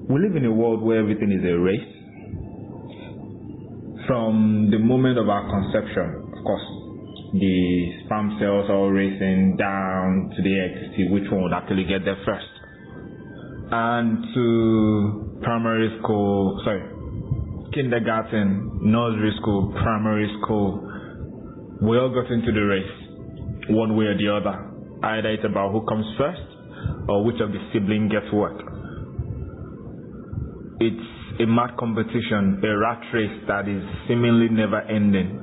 we live in a world where everything is a race. From the moment of our conception, of course, the sperm cells are racing down to the egg to see which one would actually get there first. And to kindergarten, nursery school, primary school, we all got into the race, one way or the other. Either it's about who comes first or which of the siblings gets what. It's a mad competition, a rat race that is seemingly never ending.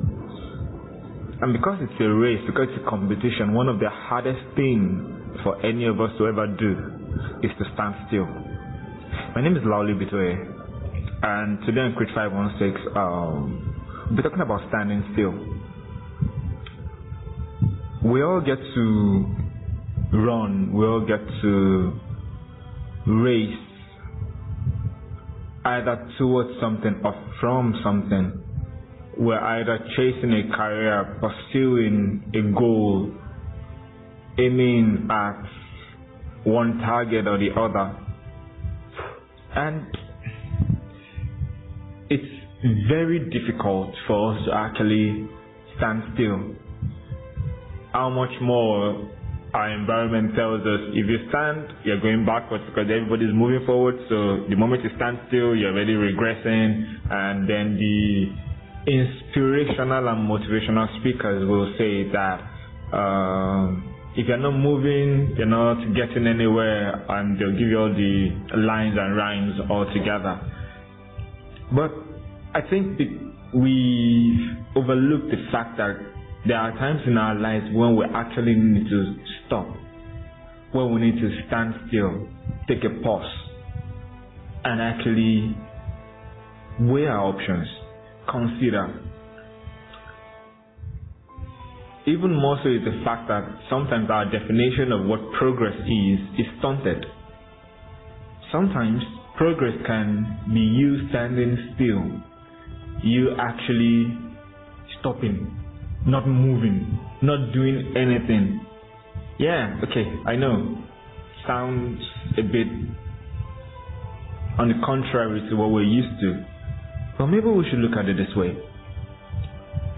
And because it's a race, because it's a competition, one of the hardest things for any of us to ever do is to stand still. My name is Lauli Bitoye, and today on Crit 516, we'll be talking about standing still. We all get to run, we all get to race, either towards something or from something. We're either chasing a career, pursuing a goal, aiming at one target or the other. And it's very difficult for us to actually stand still. How much more our environment tells us if you stand, you're going backwards because everybody's moving forward. So the moment you stand still, you're already regressing. And then the inspirational and motivational speakers will say that if you're not moving, you're not getting anywhere, and they'll give you all the lines and rhymes all together. But I think we overlook the fact that there are times in our lives when we actually need to stop, when we need to stand still, take a pause, and actually weigh our options, consider. Even more so is the fact that sometimes our definition of what progress is stunted. Sometimes progress can be you standing still, you actually stopping, not moving, not doing anything. Yeah, okay, I know. Sounds a bit on the contrary to what we're used to. But maybe we should look at it this way.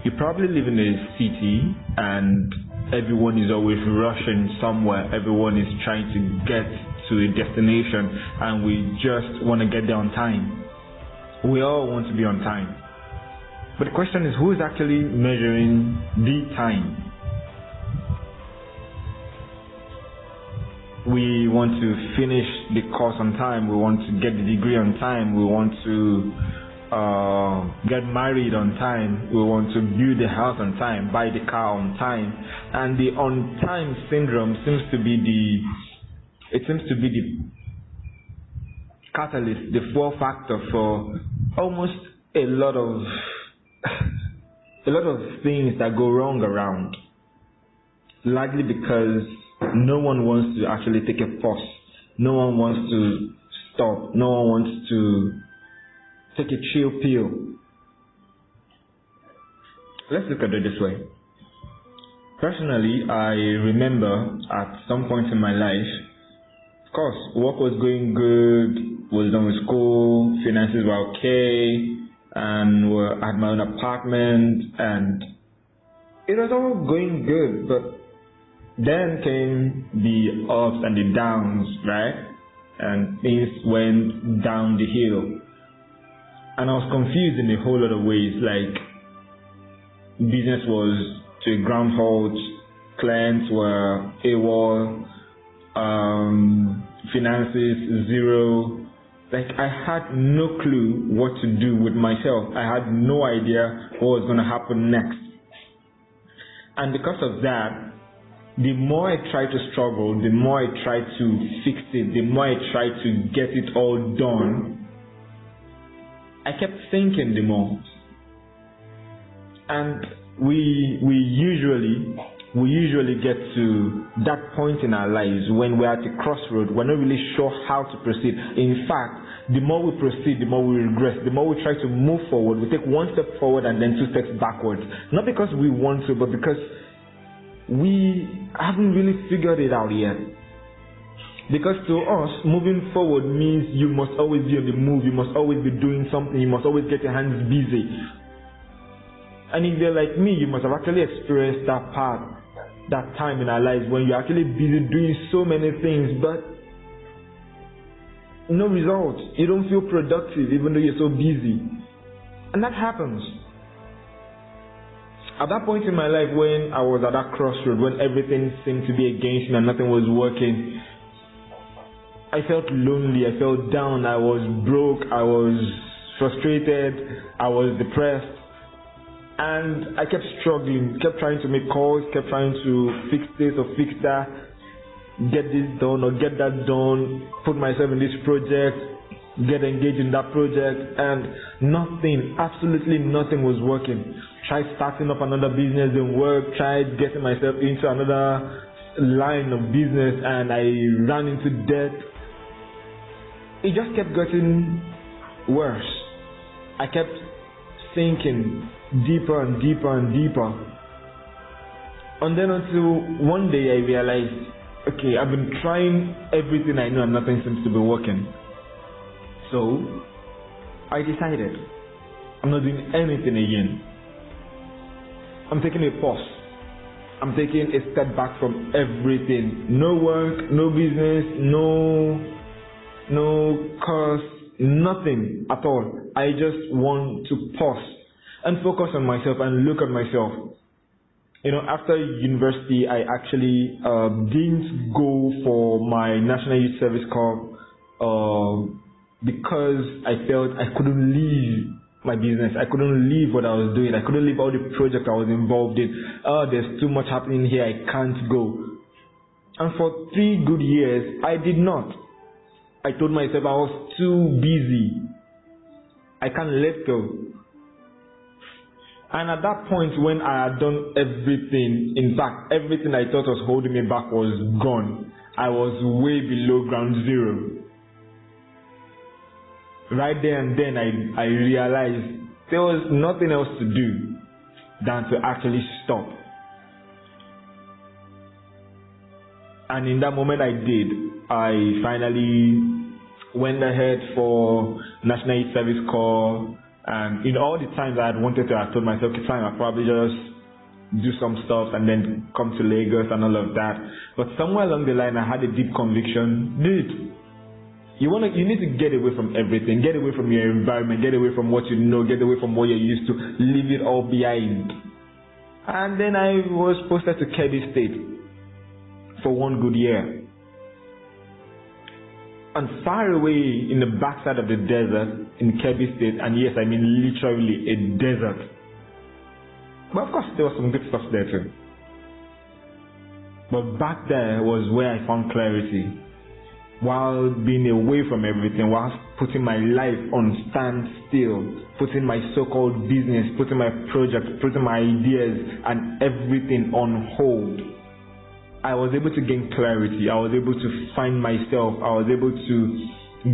You probably live in a city and everyone is always rushing somewhere. Everyone is trying to get to a destination and we just want to get there on time. We all want to be on time. But the question is, who is actually measuring the time? We want to finish the course on time. We want to get the degree on time. We want to get married on time. We want to build a house on time, buy the car on time. And the on-time syndrome seems to be the catalyst, the fuel factor for almost a lot of things that go wrong around, largely because no one wants to actually take a pause. No one wants to stop. No one wants to take a chill pill. Let's look at it this way. Personally, I remember at some point in my life, of course, work was going good, was done with school, finances were okay, and I had my own apartment, and it was all going good, but then came the ups and the downs, right? And things went down the hill. And I was confused in a whole lot of ways, like business was to a ground halt, clients were AWOL, finances zero. Like I had no clue what to do with myself. I had no idea what was going to happen next. And because of that, the more I tried to struggle, the more I tried to fix it, the more I tried to get it all done, I kept thinking the more. And we usually get to that point in our lives when we're at a crossroad. We're not really sure how to proceed. In fact, the more we proceed, the more we regress. The more we try to move forward, we take one step forward and then two steps backwards. Not because we want to, but because we haven't really figured it out yet. Because to us, moving forward means you must always be on the move, you must always be doing something, you must always get your hands busy. And if you're like me, you must have actually experienced that part, that time in our lives when you're actually busy doing so many things, but no results. You don't feel productive even though you're so busy. And that happens. At that point in my life when I was at that crossroad, when everything seemed to be against me and nothing was working, I felt lonely, I felt down, I was broke, I was frustrated, I was depressed. And I kept struggling, kept trying to make calls, kept trying to fix this or fix that, get this done or get that done, put myself in this project, get engaged in that project, and nothing, absolutely nothing was working. Tried starting up another business, didn't work, tried getting myself into another line of business, and I ran into debt. It just kept getting worse. I kept sinking deeper and deeper and deeper. And then until one day I realized, okay, I've been trying everything I know and nothing seems to be working. So I decided I'm not doing anything again. I'm taking a pause. I'm taking a step back from everything. No work, no business, no course, nothing at all. I just want to pause and focus on myself and look at myself. After university, I actually didn't go for my National Youth Service Corps because I felt I couldn't leave my business. I couldn't leave what I was doing. I couldn't leave all the projects I was involved in. There's too much happening here. I can't go. And for 3 good years, I did not. I told myself I was too busy. I can't let go. And at that point when I had done everything, in fact, everything I thought was holding me back was gone. I was way below ground zero. Right there and then I realized there was nothing else to do than to actually stop. And in that moment I did. I finally went ahead for National Youth Service Corps, and in all the times I had wanted to, I told myself, okay, fine, I'll probably just do some stuff and then come to Lagos and all of that. But somewhere along the line I had a deep conviction, dude, you need to get away from everything, get away from your environment, get away from what you know, get away from what you're used to, leave it all behind. And then I was posted to Kebbi State for 1 good year. And far away in the backside of the desert in Kebbi State, and yes, I mean literally a desert. But of course there was some good stuff there too. But back there was where I found clarity. While being away from everything, while putting my life on standstill, putting my so-called business, putting my projects, putting my ideas and everything on hold, I was able to gain clarity. I was able to find myself. I was able to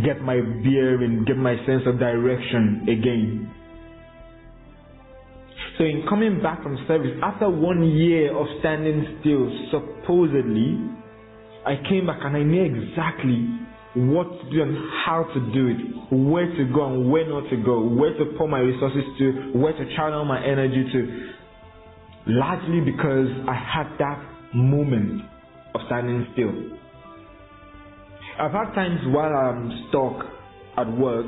get my bearing, get my sense of direction again. So in coming back from service, after 1 year of standing still, supposedly, I came back and I knew exactly what to do and how to do it, where to go and where not to go, where to pour my resources to, where to channel my energy to, largely because I had that moment of standing still. I've had times while I'm stuck at work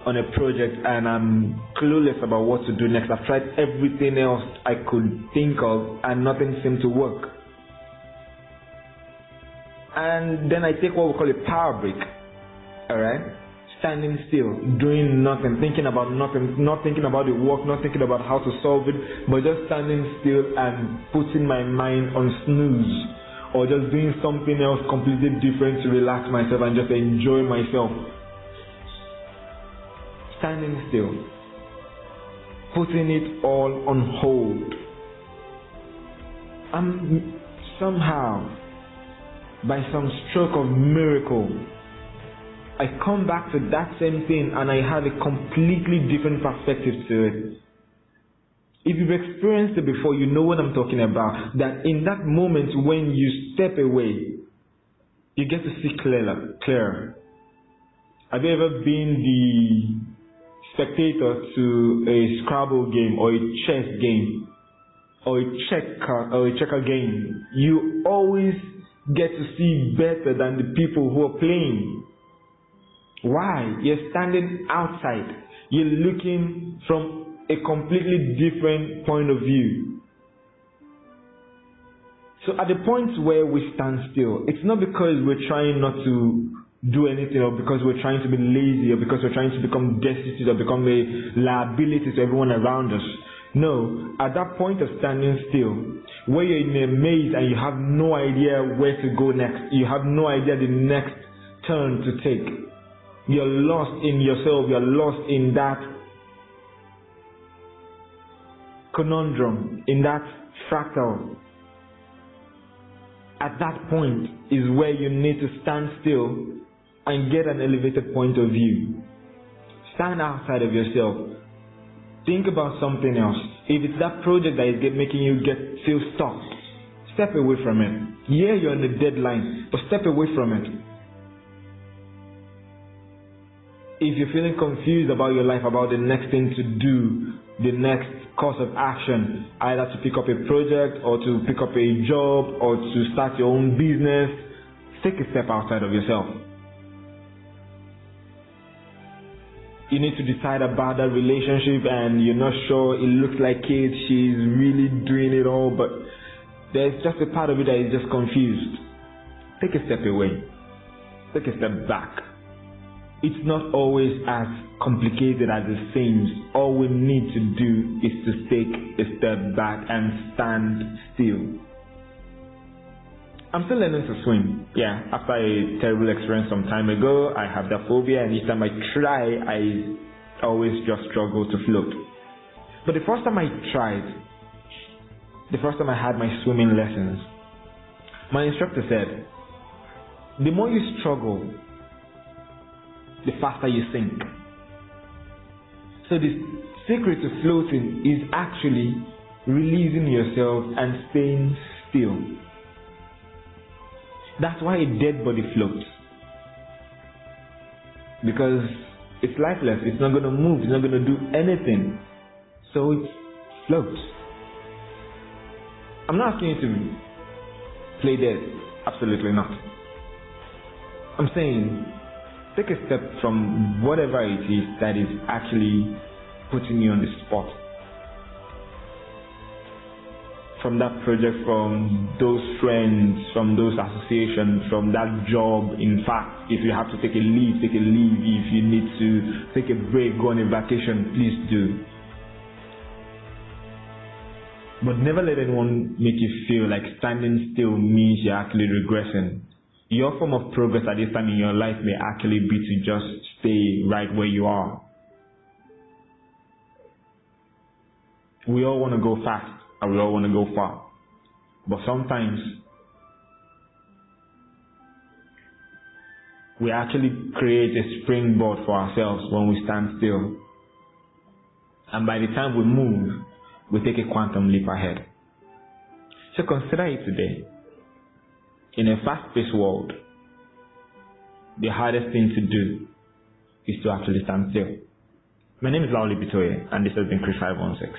on a project and I'm clueless about what to do next. I've tried everything else I could think of and nothing seemed to work. And then I take what we call a power break. Alright? Standing still, doing nothing, thinking about nothing, not thinking about the work, not thinking about how to solve it, but just standing still and putting my mind on snooze, or just doing something else completely different to relax myself and just enjoy myself. Standing still, putting it all on hold. Somehow, by some stroke of miracle, I come back to that same thing and I have a completely different perspective to it. If you've experienced it before, you know what I'm talking about. That in that moment when you step away, you get to see clearer. Have you ever been the spectator to a Scrabble game or a chess game or a checker game? You always get to see better than the people who are playing. Why? You're standing outside. You're looking from a completely different point of view. So at the point where we stand still, it's not because we're trying not to do anything, or because we're trying to be lazy, or because we're trying to become destitute or become a liability to everyone around us. No, at that point of standing still, where you're in a maze and you have no idea where to go next, you have no idea the next turn to take, you're lost in yourself, you're lost in that conundrum, in that fractal. At that point is where you need to stand still and get an elevated point of view. Stand outside of yourself. Think about something else. If it's that project that is making you feel stuck, step away from it. Yeah, you're on a deadline, but step away from it. If you're feeling confused about your life, about the next thing to do, the next course of action, either to pick up a project or to pick up a job or to start your own business, take a step outside of yourself. You need to decide about that relationship and you're not sure, it looks like she's really doing it all, but there's just a part of it that is just confused. Take a step away. Take a step back. It's not always as complicated as it seems. All we need to do is to take a step back and stand still. I'm still learning to swim. Yeah, after a terrible experience some time ago, I have that phobia, and each time I try, I always just struggle to float. But the first time I had my swimming lessons, my instructor said, the more you struggle, the faster you sink. So the secret to floating is actually releasing yourself and staying still. That's why a dead body floats. Because it's lifeless, it's not going to move, it's not going to do anything. So it floats. I'm not asking you to play dead. Absolutely not. I'm saying, take a step from whatever it is that is actually putting you on the spot. From that project, from those friends, from those associations, from that job. In fact, if you have to take a leave, take a leave. If you need to take a break, go on a vacation, please do. But never let anyone make you feel like standing still means you're actually regressing. Your form of progress at this time in your life may actually be to just stay right where you are. We all want to go fast and we all want to go far. But sometimes we actually create a springboard for ourselves when we stand still. And by the time we move, we take a quantum leap ahead. So consider it today. In a fast-paced world, the hardest thing to do is to actually stand still. My name is Lauli Bitoye, and this has been Chris 516.